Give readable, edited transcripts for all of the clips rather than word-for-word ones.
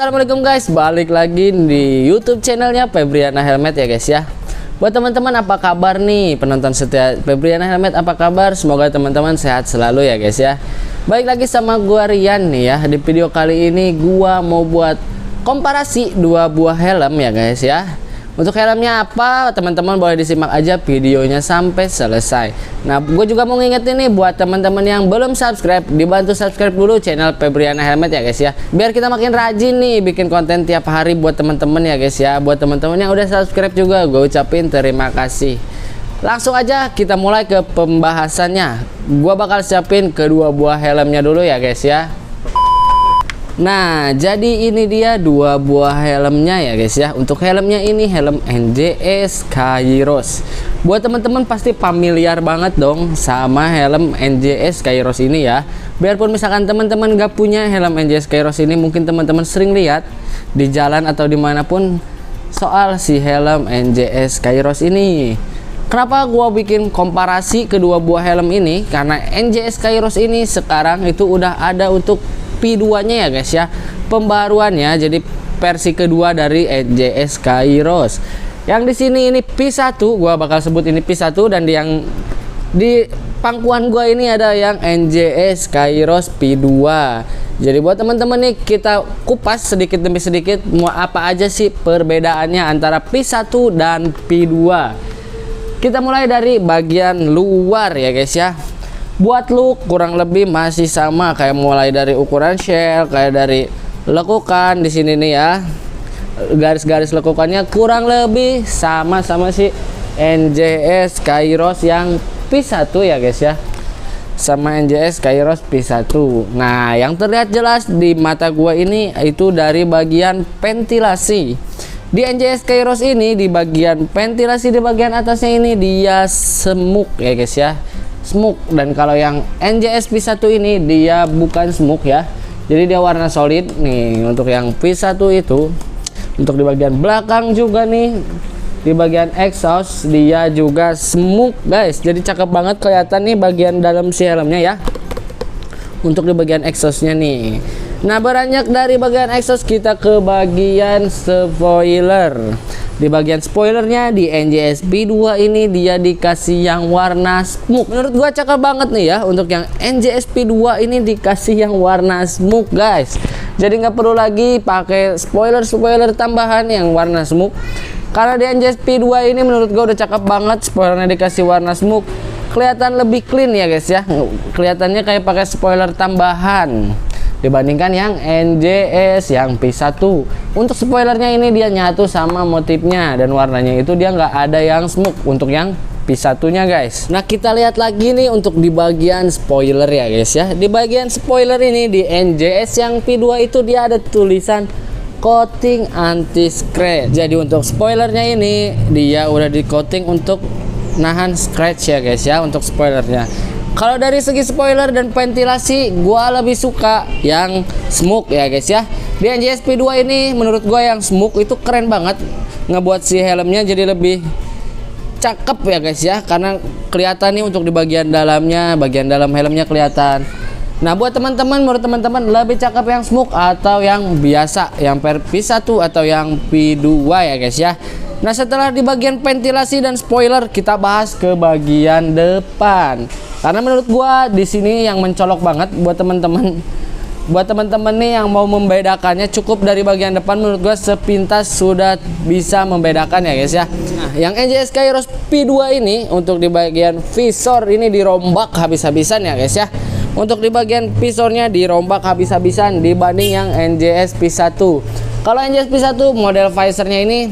Assalamualaikum guys, balik lagi di YouTube channelnya Febriana Helmet ya guys ya. Buat teman-teman apa kabar nih penonton setia Febriana Helmet, apa kabar? Semoga teman-teman sehat selalu ya guys ya. Baik lagi sama gua Rian nih ya. Di video kali ini gua mau buat komparasi dua buah helm ya guys ya. Untuk helmnya apa, teman-teman boleh disimak aja videonya sampai selesai. Nah, gue juga mau ngingetin nih buat teman-teman yang belum subscribe, dibantu subscribe dulu channel Febriana Helmet ya guys ya. Biar kita makin rajin nih bikin konten tiap hari buat teman-teman ya guys ya. Buat teman-teman yang udah subscribe juga, gue ucapin terima kasih. Langsung aja kita mulai ke pembahasannya. Gue bakal siapin kedua buah helmnya dulu ya guys ya. Nah, jadi ini dia dua buah helmnya ya guys ya. Untuk helmnya ini helm NJS Kairos. Buat teman-teman pasti familiar banget dong sama helm NJS Kairos ini ya. Biarpun misalkan teman-teman gak punya helm NJS Kairos ini, mungkin teman-teman sering lihat di jalan atau dimanapun soal si helm NJS Kairos ini. Kenapa gua bikin komparasi kedua buah helm ini? Karena NJS Kairos ini sekarang itu udah ada untuk P2-nya ya guys ya, pembaruannya jadi versi kedua dari NJS Kairos. Yang di sini ini P1, gua bakal sebut ini P1, dan di pangkuan gua ini ada yang NJS Kairos P2. Jadi buat teman-teman nih kita kupas sedikit demi sedikit mau apa aja sih perbedaannya antara P1 dan P2. Kita mulai dari bagian luar ya guys ya. Buat look kurang lebih masih sama, kayak mulai dari ukuran shell, kayak dari lekukan di sini nih ya. Garis-garis lekukannya kurang lebih sama si NJS Kairos yang P1 ya guys ya. Sama NJS Kairos P1. Nah, yang terlihat jelas di mata gua ini itu dari bagian ventilasi. Di NJS Kairos ini di bagian ventilasi di bagian atasnya ini dia semuk ya guys ya. Smoke. Dan kalau yang NJS P1 ini dia bukan smoke ya, jadi dia warna solid nih. Untuk yang P1 itu untuk di bagian belakang juga nih, di bagian exhaust dia juga smoke guys, jadi cakep banget kelihatan nih bagian dalam si helmnya ya. Untuk di bagian exhaustnya nih, nah beranjak dari bagian exhaust kita ke bagian spoiler. Di bagian spoilernya di NJS P2 ini dia dikasih yang warna smoke. Menurut gua cakep banget nih ya. Untuk yang NJS P2 ini dikasih yang warna smoke guys. Jadi nggak perlu lagi pakai spoiler tambahan yang warna smoke. Karena di NJS P2 ini menurut gua udah cakep banget, spoilernya dikasih warna smoke. Kelihatan lebih clean ya guys ya. Kelihatannya kayak pakai spoiler tambahan dibandingkan yang NJS yang P1. Untuk spoilernya ini dia nyatu sama motifnya, dan warnanya itu dia nggak ada yang smoke untuk yang P1 nya guys. Nah, kita lihat lagi nih untuk di bagian spoiler ya guys ya. Di bagian spoiler ini di NJS yang P2 itu dia ada tulisan coating anti scratch. Jadi untuk spoilernya ini dia udah di coating untuk nahan scratch ya guys ya. Untuk spoilernya, kalau dari segi spoiler dan ventilasi, gua lebih suka yang smoke ya guys ya. Di NJS P2 ini menurut gua yang smoke itu keren banget, ngebuat si helmnya jadi lebih cakep ya guys ya. Karena kelihatan nih untuk di bagian dalamnya, bagian dalam helmnya kelihatan. Nah, buat teman-teman, menurut teman-teman lebih cakep yang smoke atau yang biasa, yang P1 atau yang P2 ya guys ya. Nah, setelah di bagian ventilasi dan spoiler, kita bahas ke bagian depan. Karena menurut gua di sini yang mencolok banget buat teman-teman. Buat teman-teman nih yang mau membedakannya, cukup dari bagian depan menurut gua sepintas sudah bisa membedakan ya guys ya. Nah, yang NJS Kairos P2 ini untuk di bagian visor ini dirombak habis-habisan ya guys ya. Untuk di bagian visornya dirombak habis-habisan dibanding yang NJS P1. Kalau NJS P1 model visornya ini,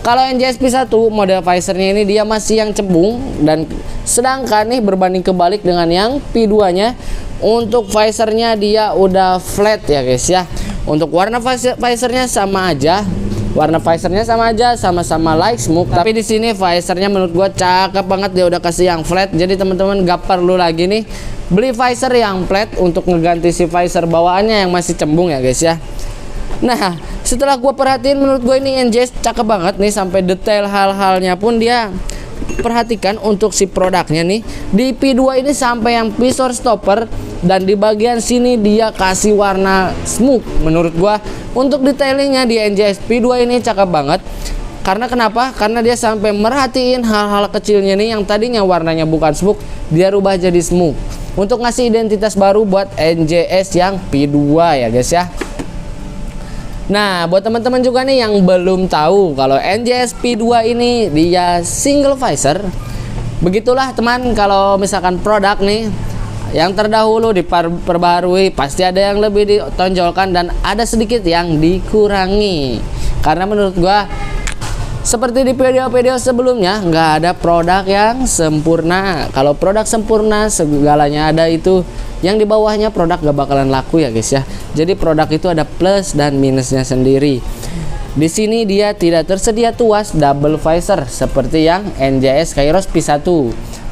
kalau NJS P1 model visornya ini dia masih yang cembung, dan sedangkan nih berbanding kebalik dengan yang P2 nya, untuk visornya dia udah flat ya guys ya. Untuk warna visornya sama aja, sama-sama light smoke, tapi di sini visornya menurut gua cakep banget, dia udah kasih yang flat. Jadi teman-teman gak perlu lagi nih beli visor yang flat untuk ngeganti si visor bawaannya yang masih cembung ya guys ya. Nah, setelah gue perhatiin, menurut gue ini NJS cakep banget nih, sampai detail hal-halnya pun dia perhatikan untuk si produknya nih. Di P2 ini sampai yang visor stopper dan di bagian sini dia kasih warna smoke. Menurut gua untuk detailingnya di NJS P2 ini cakep banget. Karena kenapa? Karena dia sampai merhatiin hal-hal kecilnya nih, yang tadinya warnanya bukan smoke, dia rubah jadi smoke untuk ngasih identitas baru buat NJS yang P2 ya guys ya. Nah, buat teman-teman juga nih yang belum tahu kalau NJS P2 ini dia single visor. Begitulah teman, kalau misalkan produk nih yang terdahulu diperbarui, pasti ada yang lebih ditonjolkan dan ada sedikit yang dikurangi. Karena menurut gua seperti di video-video sebelumnya, nggak ada produk yang sempurna. Kalau produk sempurna segalanya ada, itu yang di bawahnya produk gak bakalan laku ya guys ya. Jadi produk itu ada plus dan minusnya sendiri. Di sini dia tidak tersedia tuas double visor seperti yang NJS Kairos P1.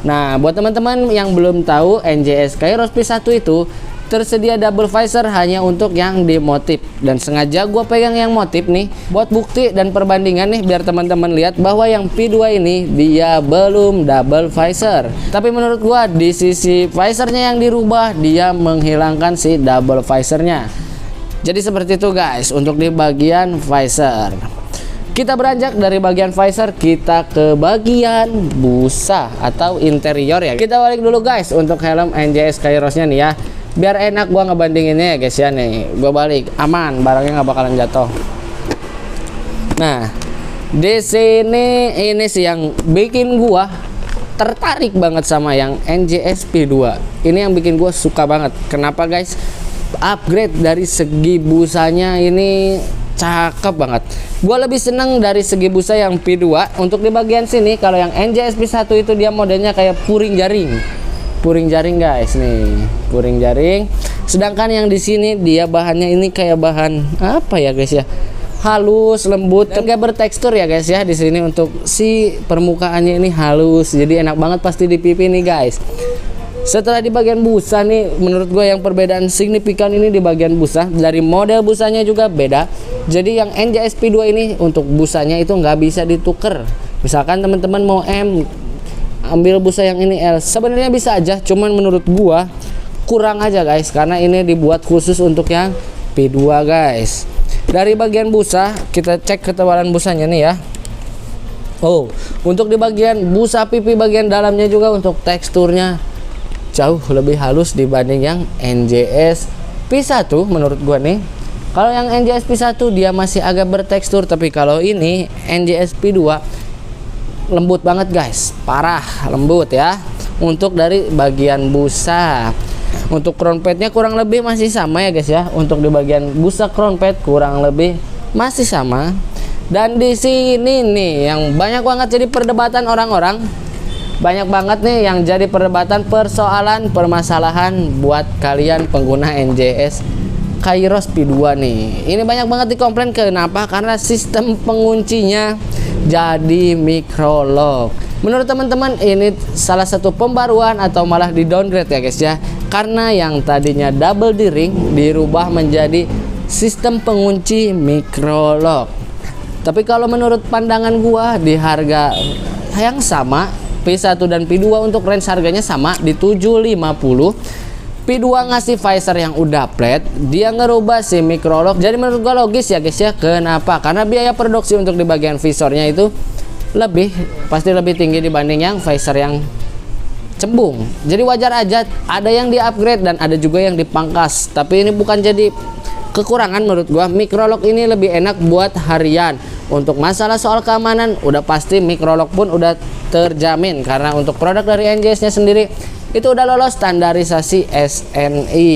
Nah, buat teman-teman yang belum tahu, NJS Kairos P1 itu tersedia double visor hanya untuk yang di motif, dan sengaja gue pegang yang motif nih buat bukti dan perbandingan nih, biar teman-teman lihat bahwa yang P2 ini dia belum double visor. Tapi menurut gue di sisi visornya yang dirubah, dia menghilangkan si double visornya. Jadi seperti itu guys untuk di bagian visor. Kita beranjak dari bagian visor, kita ke bagian busa atau interior ya. Kita balik dulu guys untuk helm NJS Kairosnya nih ya, biar enak gua ngebandinginnya ya guys ya. Nih gua balik aman, barangnya nggak bakalan jatuh. Nah, di sini ini sih yang bikin gua tertarik banget sama yang NJS P2 ini, yang bikin gua suka banget. Kenapa guys? Upgrade dari segi busanya ini cakep banget. Gua lebih seneng dari segi busa yang P2. Untuk di bagian sini, kalau yang NJS P1 itu dia modelnya kayak puring jaring guys, nih puring jaring. Sedangkan yang di sini dia bahannya ini kayak bahan apa ya guys ya, halus, lembut, dan gak bertekstur ya guys ya. Di sini untuk si permukaannya ini halus, jadi enak banget pasti di pipi nih guys. Setelah di bagian busa nih, menurut gue yang perbedaan signifikan ini di bagian busa, dari model busanya juga beda. Jadi yang NJS P2 ini untuk busanya itu nggak bisa dituker. Misalkan teman-teman mau M ambil busa yang ini L, sebenarnya bisa aja, cuman menurut gua kurang aja guys, karena ini dibuat khusus untuk yang P2 guys. Dari bagian busa kita cek ketebalan busanya nih ya. Oh, untuk di bagian busa pipi bagian dalamnya juga untuk teksturnya jauh lebih halus dibanding yang NJS P1 menurut gua nih. Kalau yang NJS P1 dia masih agak bertekstur, tapi kalau ini NJS P2 lembut banget guys, parah lembut ya. Untuk dari bagian busa, untuk crown padnya kurang lebih masih sama ya guys ya. Untuk di bagian busa crown pad kurang lebih masih sama. Dan di sini nih yang banyak banget jadi perdebatan orang-orang, banyak banget nih yang jadi perdebatan, permasalahan buat kalian pengguna NJS Kairos P2 nih. Ini banyak banget dikomplain. Kenapa? Karena sistem penguncinya jadi micro lock. Menurut teman-teman ini salah satu pembaruan atau malah di downgrade ya guys ya, karena yang tadinya double D-ring dirubah menjadi sistem pengunci micro lock. Tapi kalau menurut pandangan gua di harga yang sama, P1 dan P2 untuk range harganya sama di 750. P2 ngasih visor yang udah flat, dia ngerubah si micro lock. Jadi menurut gua logis ya guys ya. Kenapa? Karena biaya produksi untuk di bagian visornya itu pasti lebih tinggi dibanding yang visor yang cembung. Jadi wajar aja ada yang di upgrade dan ada juga yang dipangkas. Tapi ini bukan jadi kekurangan menurut gua. Micro lock ini lebih enak buat harian. Untuk masalah soal keamanan udah pasti micro lock pun udah terjamin, karena untuk produk dari NJS nya sendiri itu udah lolos standarisasi SNI.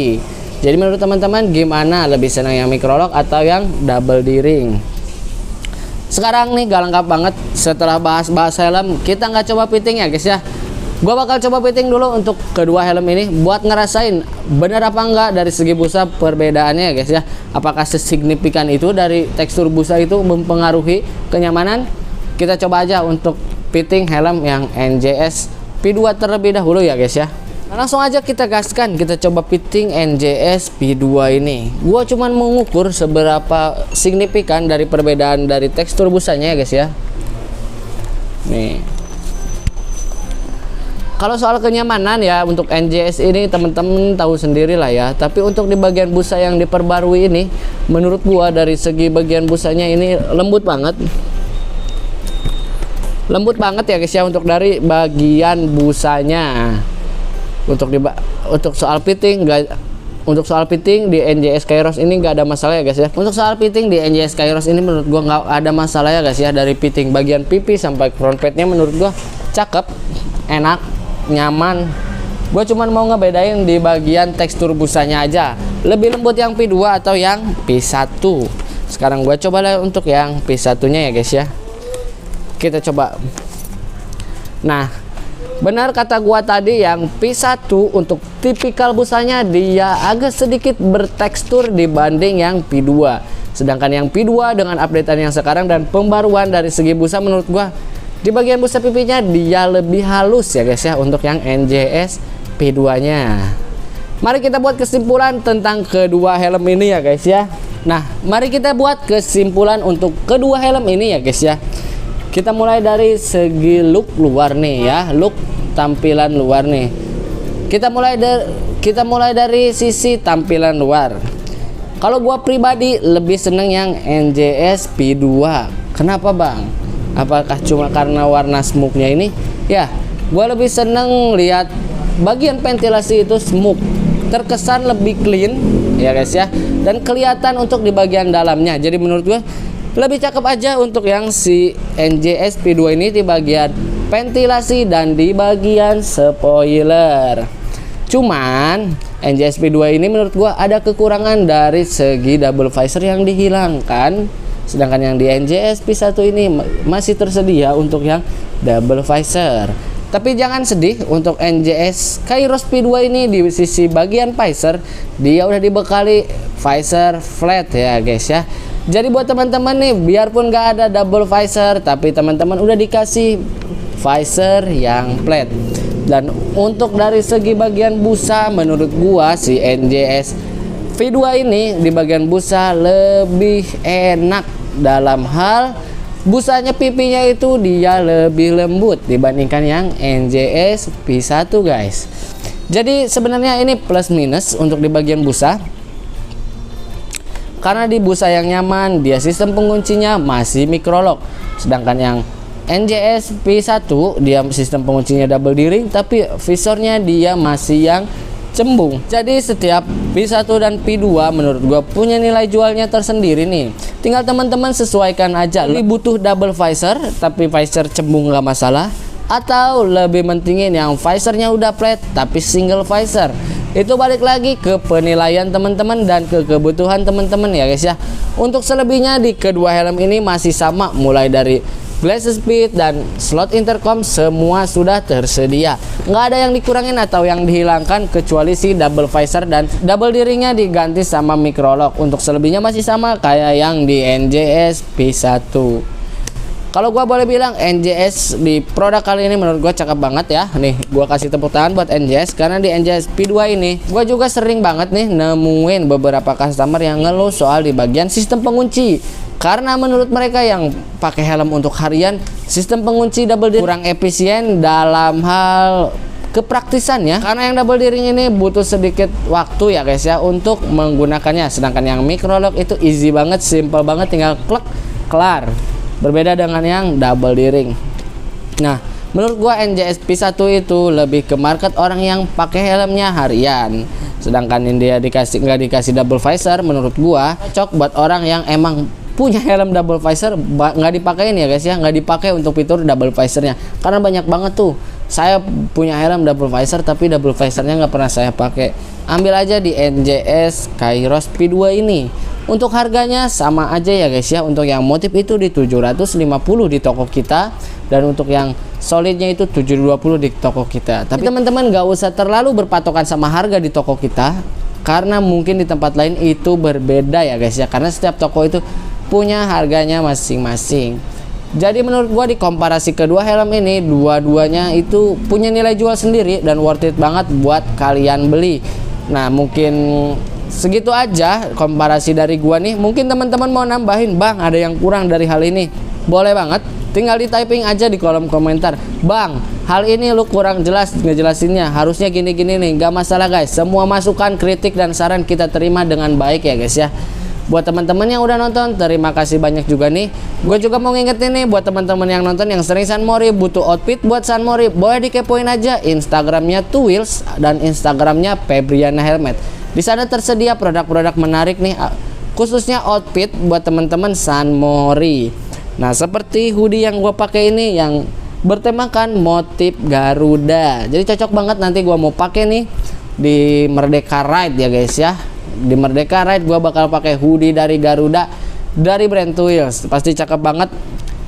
Jadi menurut teman-teman gimana, lebih senang yang micro lock atau yang double D-ring? Sekarang nih gak lengkap banget. Setelah bahas helm, kita nggak coba fitting ya guys ya. Gua bakal coba fitting dulu untuk kedua helm ini buat ngerasain bener apa enggak dari segi busa perbedaannya ya guys ya. Apakah sesignifikan itu dari tekstur busa itu mempengaruhi kenyamanan? Kita coba aja untuk fitting helm yang NJS P2 terlebih dahulu ya guys ya. Nah, langsung aja kita gaskan, kita coba fitting NJS P2 ini. Gua cuman mengukur seberapa signifikan dari perbedaan dari tekstur busanya ya guys ya. Nih. Kalau soal kenyamanan ya untuk NJS ini teman-teman tahu sendiri lah ya. Tapi untuk di bagian busa yang diperbarui ini, menurut gua dari segi bagian busanya ini lembut banget. Lembut banget ya guys ya untuk dari bagian busanya. Untuk soal fitting untuk soal fitting di NJS Kairos ini nggak ada masalah ya guys ya. Untuk soal fitting di NJS Kairos ini menurut gua nggak ada masalah ya guys ya. Dari fitting bagian pipi sampai front padnya menurut gua cakep, enak, nyaman. Gue cuman mau ngebedain di bagian tekstur busanya aja, lebih lembut yang P2 atau yang P1. Sekarang gue coba lah untuk yang P1 nya ya guys ya, kita coba. Nah, benar kata gua tadi, yang P1 untuk tipikal busanya dia agak sedikit bertekstur dibanding yang P2. Sedangkan yang P2 dengan updatean yang sekarang dan pembaruan dari segi busa menurut gua di bagian busa pipinya dia lebih halus ya guys ya untuk yang NJS P2 nya. Mari kita buat kesimpulan tentang kedua helm ini ya guys ya. Nah, mari kita buat kesimpulan untuk kedua helm ini ya guys ya. Kita mulai dari segi look luar nih ya, look tampilan luar nih. Kita mulai dari sisi tampilan luar. Kalau gua pribadi lebih seneng yang NJS P2. Kenapa bang? Apakah cuma karena warna smoke-nya ini? Ya, gua lebih seneng lihat bagian ventilasi itu smoke, terkesan lebih clean ya guys ya, dan kelihatan untuk di bagian dalamnya. Jadi menurut gua lebih cakep aja untuk yang si NJS P2 ini di bagian ventilasi dan di bagian spoiler. Cuman NJS P2 ini menurut gua ada kekurangan dari segi double visor yang dihilangkan. Sedangkan yang di NJS P1 ini masih tersedia untuk yang double visor. Tapi jangan sedih, untuk NJS Kairos P2 ini di sisi bagian visor dia udah dibekali visor flat ya guys ya. Jadi buat teman-teman nih, biarpun gak ada double visor, tapi teman-teman udah dikasih visor yang flat. Dan untuk dari segi bagian busa menurut gua si NJS V2 ini di bagian busa lebih enak. Dalam hal busanya pipinya itu dia lebih lembut dibandingkan yang NJS P1 guys. Jadi sebenarnya ini plus minus untuk di bagian busa. Karena di busa yang nyaman dia sistem penguncinya masih microlock. Sedangkan yang NJS P1 dia sistem penguncinya double D-ring, tapi visornya dia masih yang cembung. Jadi setiap P1 dan P2 menurut gua punya nilai jualnya tersendiri nih. Tinggal teman-teman sesuaikan aja. Lebih butuh double visor tapi visor cembung gak masalah, atau lebih mentingin yang visornya udah flat tapi single visor. Itu balik lagi ke penilaian teman-teman dan ke kebutuhan teman-teman ya guys ya. Untuk selebihnya di kedua helm ini masih sama, mulai dari glass speed dan slot intercom semua sudah tersedia. Nggak ada yang dikurangin atau yang dihilangkan kecuali si double visor dan double D-ringnya diganti sama microlock. Untuk selebihnya masih sama kayak yang di NJS P1. Kalau gua boleh bilang NJS di produk kali ini menurut gua cakep banget ya. Nih gua kasih tepuk tangan buat NJS, karena di NJS P2 ini gua juga sering banget nih nemuin beberapa customer yang ngeluh soal di bagian sistem pengunci. Karena menurut mereka yang pakai helm untuk harian, sistem pengunci double D kurang efisien dalam hal kepraktisan ya. Karena yang double D-ring ini butuh sedikit waktu ya guys ya untuk menggunakannya. Sedangkan yang microlock itu easy banget, simple banget, tinggal klik kelar. Berbeda dengan yang double D-ring. Nah, menurut gua NJS P1 itu lebih ke market orang yang pakai helmnya harian. Sedangkan yang dia nggak dikasih double visor, menurut gua cocok buat orang yang emang punya helm double visor, nggak dipakein ya guys ya, nggak dipakai untuk fitur double visornya. Karena banyak banget tuh, saya punya helm double visor tapi double visornya nggak pernah saya pakai. Ambil aja di NJS Kairos P2 ini. Untuk harganya sama aja ya guys ya. Untuk yang motif itu di 750 di toko kita, dan untuk yang solidnya itu 720 di toko kita. Tapi teman-teman gak usah terlalu berpatokan sama harga di toko kita, karena mungkin di tempat lain itu berbeda ya guys ya, karena setiap toko itu punya harganya masing-masing. Jadi menurut gua di komparasi kedua helm ini, dua-duanya itu punya nilai jual sendiri dan worth it banget buat kalian beli. Nah, mungkin segitu aja komparasi dari gua nih. Mungkin teman-teman mau nambahin, bang ada yang kurang dari hal ini, boleh banget, tinggal di typing aja di kolom komentar. Bang, hal ini lu kurang jelas ngejelasinnya, harusnya gini-gini nih. Gak masalah guys, semua masukan, kritik, dan saran kita terima dengan baik ya guys ya. Buat teman-teman yang udah nonton, terima kasih banyak juga nih. Gue juga mau ngingetin nih buat teman-teman yang nonton yang sering San Mori, butuh outfit buat San Mori, boleh dikepoin aja Instagramnya Twills dan Instagramnya Febriana Helmet. Di sana tersedia produk-produk menarik nih, khususnya outfit buat teman-teman San Mori. Nah, seperti hoodie yang gue pakai ini yang bertemakan motif Garuda. Jadi cocok banget nanti gue mau pakai nih di Merdeka Ride ya guys ya. Di Merdeka Ride gue bakal pakai hoodie dari Garuda dari brand Twills. Pasti cakep banget,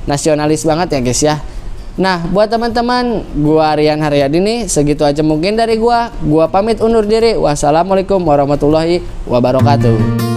nasionalis banget ya guys ya. Nah, buat teman-teman, gua Rian Haryadi nih, segitu aja mungkin dari gua pamit undur diri. Wassalamualaikum warahmatullahi wabarakatuh.